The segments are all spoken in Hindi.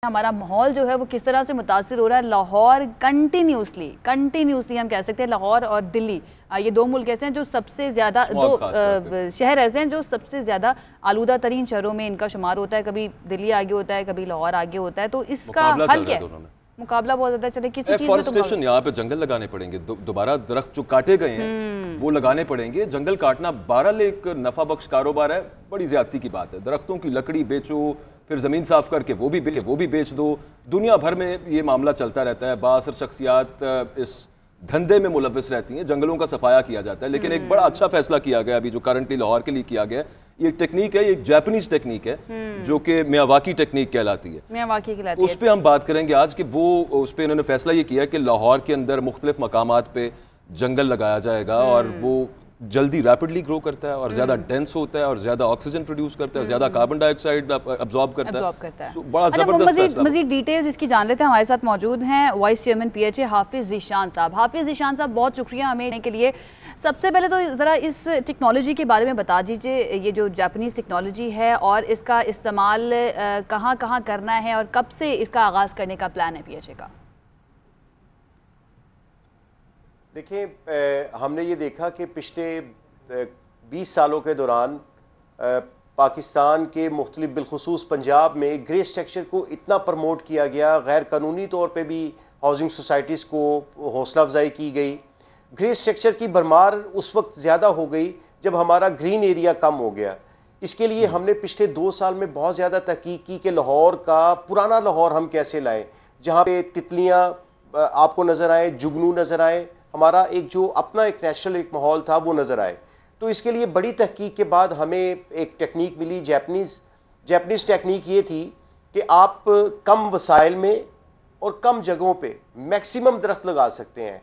हमारा माहौल जो है वो किस तरह से मुतासिर हो रहा है। लाहौर कंटिन्यूसली हम कह सकते हैं, लाहौर और दिल्ली ये दो मुल्क ऐसे हैं जो सबसे ज़्यादा शहर ऐसे हैं जो सबसे ज़्यादा आलूदा तरीन शहरों में इनका शुमार होता है। कभी दिल्ली आगे होता है, कभी लाहौर आगे होता है। तो इसका हल क्या है? मुकाबला बहुत ज्यादा चले किसी चीज में। तो यहाँ पे जंगल लगाने पड़ेंगे, दोबारा दरख्त जो काटे गए हैं वो लगाने पड़ेंगे। जंगल काटना बहरहाल एक नफा बख्श कारोबार है, बड़ी ज्यादती की बात है। दरख्तों की लकड़ी बेचो, फिर जमीन साफ करके वो भी बेच दो। दुनिया भर में ये मामला चलता रहता है। बासर शख्सियात इस धंधे में मुलविस रहती हैं, जंगलों का सफाया किया जाता है। लेकिन एक बड़ा अच्छा फैसला किया गया अभी जो करंटली लाहौर के लिए किया गया है। ये एक टेक्निक है, एक जापानीज टेक्निक है जो कि मियावाकी टेक्निक कहलाती है। मियावाकी कहलाती है। उस पर हम बात करेंगे आज कि वो उस पर इन्होंने फैसला ये किया कि लाहौर के अंदर मुख्तलिफ मकामात पे जंगल लगाया जाएगा और वो जल्दी रैपिडली ग्रो करता है और ज्यादा डेंस होता है और ज्यादा ऑक्सीजन प्रोड्यूस करता है, ज्यादा कार्बन डाइऑक्साइड अब्जॉर्ब करता है। तो बड़ा जबरदस्त। मजीद डिटेल्स इसकी जान लेते हैं। हमारे साथ मौजूद हैं वाइस चेयरमैन PHA हाफिज ज़ीशान साहब। हाफिज ज़ीशान साहब, बहुत शुक्रिया हमें के लिए। सबसे पहले तो ज़रा इस टेक्नोलॉजी के बारे में बता दीजिए, ये जो जापानीज़ टेक्नोलॉजी है और इसका इस्तेमाल कहाँ कहाँ करना है और कब से इसका आगाज़ करने का प्लान है PHA का? देखिए, हमने ये देखा कि पिछले 20 सालों के दौरान पाकिस्तान के मुख्तलिफ बिलखुसूस पंजाब में ग्रे स्ट्रक्चर को इतना प्रमोट किया गया, गैर कानूनी तौर पे भी हाउसिंग सोसाइटीज़ को हौसला अफजाई की गई। ग्रे स्ट्रक्चर की भरमार उस वक्त ज़्यादा हो गई जब हमारा ग्रीन एरिया कम हो गया। इसके लिए हमने पिछले 2 साल में बहुत ज़्यादा तहकीक की कि लाहौर का पुराना लाहौर हम कैसे लाएं, जहाँ पे तितलियाँ आपको नज़र आए, जुगनू नज़र आए, हमारा एक जो अपना एक नेचुरल एक माहौल था वो नज़र आए। तो इसके लिए बड़ी तहकीक के बाद हमें एक टेक्निक मिली, जापानीज़ टेक्निक ये थी कि आप कम वसाइल में और कम जगहों पे मैक्सिमम दरख्त लगा सकते हैं।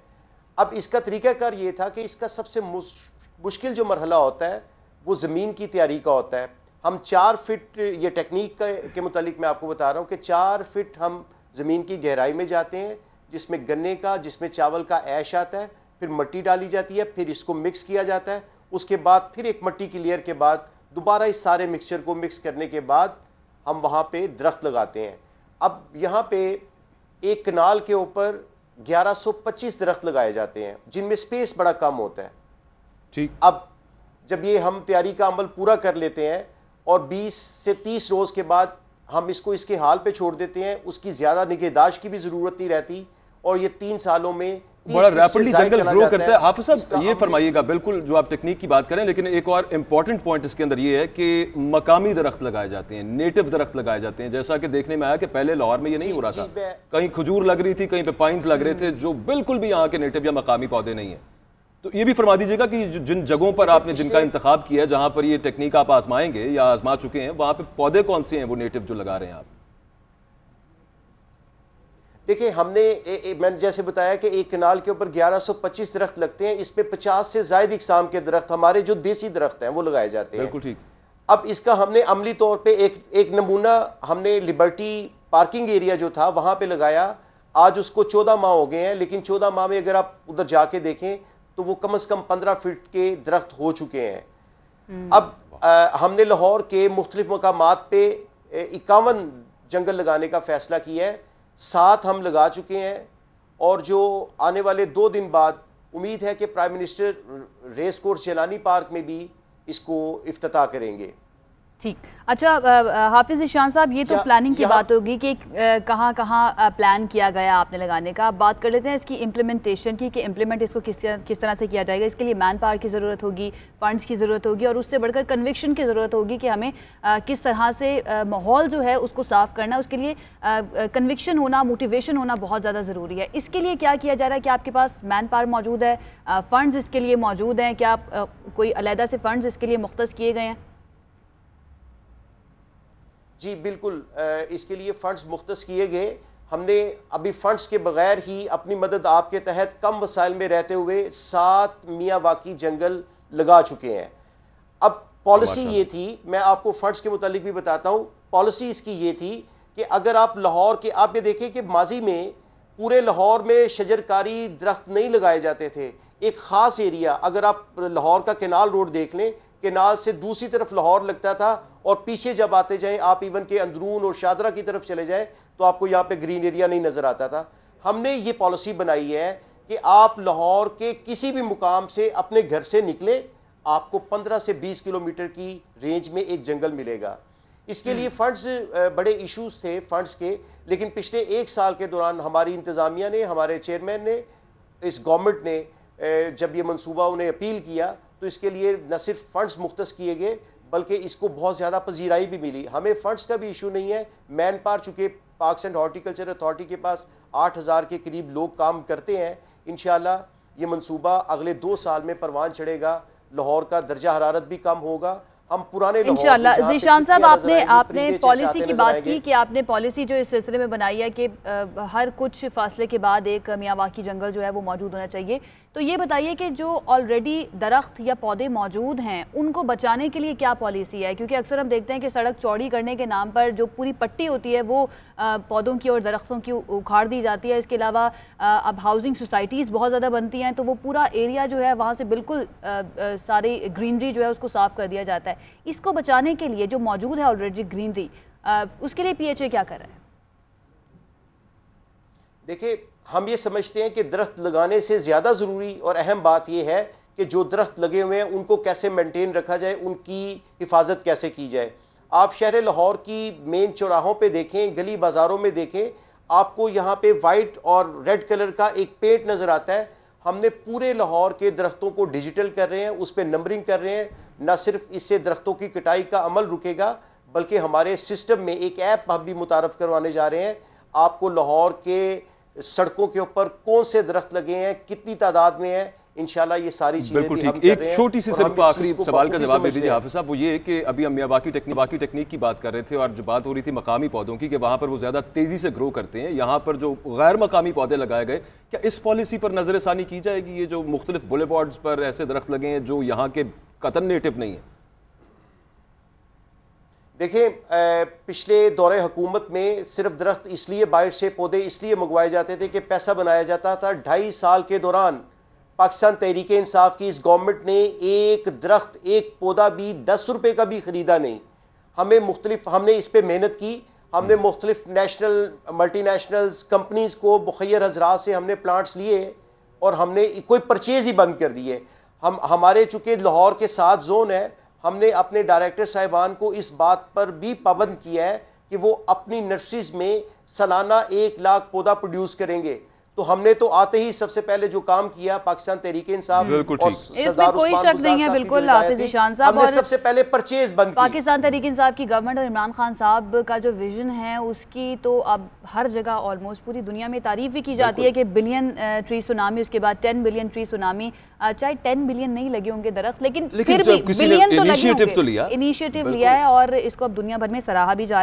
अब इसका तरीकाकार ये था कि इसका सबसे मुश्किल जो मरहला होता है वो ज़मीन की तैयारी का होता है। हम 4 फिट, ये टेक्निक के मुतालिक मैं आपको बता रहा हूँ कि 4 फिट हम ज़मीन की गहराई में जाते हैं, जिसमें गन्ने का, जिसमें चावल का ऐश आता है, फिर मिट्टी डाली जाती है, फिर इसको मिक्स किया जाता है। उसके बाद फिर एक मिट्टी की लेयर के बाद दोबारा इस सारे मिक्सचर को मिक्स करने के बाद हम वहाँ पे दरख्त लगाते हैं। अब यहाँ पे एक कनाल के ऊपर 1125 दरख्त लगाए जाते हैं, जिनमें स्पेस बड़ा कम होता है। ठीक। अब जब ये हम तैयारी का अमल पूरा कर लेते हैं और 20 से 30 रोज के बाद हम इसको इसके हाल पे छोड़ देते हैं, उसकी ज्यादा निगहदाश्त की भी जरूरत नहीं रहती और ये 3 सालों में बड़ा रैपिडली जंगल ग्रो करता है। हाफिज साहब, ये फरमाइएगा बिल्कुल जो आप टेक्निक की बात करें, लेकिन एक और इंपॉर्टेंट पॉइंट इसके अंदर ये है कि मकामी दरख्त लगाए जाते हैं, नेटिव दरख्त लगाए जाते हैं। जैसा कि देखने में आया कि पहले लाहौर में ये नहीं हो रहा था, कहीं खजूर लग रही थी, कहीं पे पाइन्स लग रहे थे, जो बिल्कुल भी यहाँ के नेटिव या मकामी पौधे नहीं है। तो ये भी फरमा दीजिएगा कि जिन जगहों पर आपने जिनका इंतखाब किया है, जहां पर ये टेक्निक आप आजमाएंगे या आजमा चुके हैं, वहां पे पौधे कौन से हैं वो नेटिव जो लगा रहे हैं आप? देखिए, मैंने जैसे बताया कि एक कनाल के ऊपर 1125 दरख्त लगते हैं, इसमें 50 से ज्यादा इकसाम के दरख्त, हमारे जो देसी दरख्त हैं वो लगाए जाते हैं। बिल्कुल ठीक। अब इसका हमने अमली तौर पे एक नमूना हमने लिबर्टी पार्किंग एरिया जो था वहां पे लगाया। आज उसको 14 माह हो गए हैं, लेकिन 14 माह में अगर आप उधर जाके देखें तो वो कम से कम 15 फीट के दरख्त हो चुके हैं। अब हमने लाहौर के मुख्तलिफ मकामात पे 51 जंगल लगाने का फैसला किया है, 7 हम लगा चुके हैं और जो आने वाले 2 दिन बाद उम्मीद है कि prime minister race course Jilani park में भी इसको इफ्तिताह करेंगे। ठीक। अच्छा हाफिज ज़ीशान साहब, ये तो प्लानिंग की बात होगी कि कहाँ कहाँ प्लान किया गया आपने लगाने का। आप बात कर लेते हैं इसकी इम्प्लीमेंटेशन की कि इम्प्लीमेंट इसको किस तरह से किया जाएगा। इसके लिए मैन पावर की ज़रूरत होगी, फंड्स की ज़रूरत होगी और उससे बढ़कर कन्विक्शन की ज़रूरत होगी कि हमें किस तरह से माहौल जो है उसको साफ़ करना है। उसके लिए कन्विक्शन होना, मोटिवेशन होना बहुत ज़्यादा ज़रूरी है। इसके लिए क्या किया जा रहा है? क्या आपके पास मैन पावर मौजूद है, फ़ंड्स इसके लिए मौजूद हैं? क्या कोई अलहदा से फ़ंड्स इसके लिए मुख्तस किए गए हैं? जी बिल्कुल, इसके लिए फंड्स मुख्तस किए गए। हमने अभी फंड्स के बगैर ही अपनी मदद आपके तहत कम वसाइल में रहते हुए 7 मियावाकी जंगल लगा चुके हैं। अब पॉलिसी ये थी, मैं आपको फंड्स के मुतालिक भी बताता हूं। पॉलिसी इसकी ये थी कि अगर आप लाहौर के, आप ये देखें कि माजी में पूरे लाहौर में शजरकारी दरख्त नहीं लगाए जाते थे। एक खास एरिया, अगर आप लाहौर का केनाल रोड देख लें, केनाल से दूसरी तरफ लाहौर लगता था और पीछे जब आते जाएं, आप इवन के अंदरून और शादरा की तरफ चले जाएं तो आपको यहां पे ग्रीन एरिया नहीं नजर आता था। हमने ये पॉलिसी बनाई है कि आप लाहौर के किसी भी मुकाम से अपने घर से निकले, आपको 15 से 20 किलोमीटर की रेंज में एक जंगल मिलेगा। इसके लिए फंड्स, बड़े इश्यूज थे फंड्स के, लेकिन पिछले 1 साल के दौरान हमारी इंतजामिया ने, हमारे चेयरमैन ने, इस गवर्नमेंट ने जब ये मंसूबा उन्हें अपील किया तो इसके लिए न सिर्फ फंड्स मुख्तस किए गए बल्कि इसको बहुत ज्यादा पजीराई भी मिली। हमें फंड्स का भी इशू नहीं है। मैन पावर, चूंकि पार्क्स एंड हॉर्टिकल्चर अथॉरिटी के पास 8000 के करीब लोग काम करते हैं, इंशाल्लाह ये मंसूबा अगले 2 साल में परवान चढ़ेगा, लाहौर का दर्जा हरारत भी कम होगा। हम पुराने इंशाल्लाह। ज़ीशान साहब, आपने पॉलिसी की बात की कि आपने पॉलिसी जो इस सिलसिले में बनाई है कि हर कुछ फासले के बाद एक मियावाकी जंगल जो है वो मौजूद होना चाहिए, तो ये बताइए कि जो ऑलरेडी दरख्त या पौधे मौजूद हैं उनको बचाने के लिए क्या पॉलिसी है? क्योंकि अक्सर हम देखते हैं कि सड़क चौड़ी करने के नाम पर जो पूरी पट्टी होती है वो पौधों की और दरख्तों की उखाड़ दी जाती है। इसके अलावा अब हाउसिंग सोसाइटीज़ बहुत ज़्यादा बनती हैं तो वो पूरा एरिया जो है वहाँ से बिल्कुल सारी ग्रीनरी जो है उसको साफ़ कर दिया जाता है। इसको बचाने के लिए जो मौजूद है ऑलरेडी ग्रीनरी, उसके लिए PHA क्या कर रहा है? देखिए, हम ये समझते हैं कि दरख्त लगाने से ज्यादा जरूरी और अहम बात यह है कि जो दरख्त लगे हुए हैं उनको कैसे मेंटेन रखा जाए, उनकी हिफाजत कैसे की जाए। आप शहर लाहौर की मेन चौराहों पे देखें, गली बाजारों में देखें, आपको यहाँ पे वाइट और रेड कलर का एक पेंट नजर आता है। हमने पूरे लाहौर के दरख्तों को डिजिटल कर रहे हैं, उस पर नंबरिंग कर रहे हैं। न सिर्फ इससे दरख्तों की कटाई का अमल रुकेगा बल्कि हमारे सिस्टम में एक ऐप हम भी मुतारफ करवाने जा रहे हैं। आपको लाहौर के सड़कों के ऊपर कौन से दरख्त लगे हैं, कितनी तादाद में है, इंशाल्लाह ये सारी चीजें बिल्कुल ठीक। एक छोटी सी सिर्फ आखिरी सवाल का जवाब दे दीजिए हाफिज साहब। वो ये कि अभी हम मियावाकी टेक्निक की बात कर रहे थे और जो बात हो रही थी मकामी पौधों की कि वहां पर वो ज्यादा तेजी से ग्रो करते हैं, यहाँ पर जो गैर मकामी पौधे लगाए गए, क्या इस पॉलिसी पर नजरसानी की जाएगी? ये जो मुख्तलिफ बुलेवार्ड्स पर ऐसे दरख्त लगे हैं जो यहाँ के कतन नेटिव नहीं है। देखिए, पिछले दौरे हुकूमत में सिर्फ दरख्त इसलिए बाहर से पौधे इसलिए मंगवाए जाते थे कि पैसा बनाया जाता था। 2.5 साल के दौरान पाकिस्तान तहरीक इंसाफ की इस गवर्नमेंट ने एक दरख्त, एक पौधा भी 10 रुपए का भी खरीदा नहीं। हमने इस पे मेहनत की। हमने मुख्तलिफ नेशनल मल्टीनेशनल्स कंपनीज को मुखैर हजरात से हमने प्लांट्स लिए और हमने कोई परचेज ही बंद कर दिए। हमारे चूंकि लाहौर के 7 जोन है, हमने अपने डायरेक्टर साहिबान को इस बात पर भी पाबंद किया है कि वो अपनी नर्सरीज में सालाना 1 लाख पौधा प्रोड्यूस करेंगे। तो हमने तो आते ही सबसे पहले जो काम किया पाकिस्तान तहरीक इंसाफ, इसमें कोई शक नहीं है, बिल्कुल हाफिज ईशान साहब, और सबसे पहले परचेज बंद पाकिस्तान तहरीक इंसाफ की गवर्नमेंट और इमरान खान साहब का जो विजन है उसकी तो अब हर जगह ऑलमोस्ट पूरी दुनिया में तारीफ भी की जाती है कि बिलियन ट्री सुनामी, उसके बाद 10 बिलियन ट्री सुनामी। चाहे 10 बिलियन नहीं लगे होंगे दरख्त, लेकिन फिर भी बिलियन तो लगे होंगे। इनिशिएटिव लिया है और इसको अब दुनिया भर में सराहा भी जा रहा है।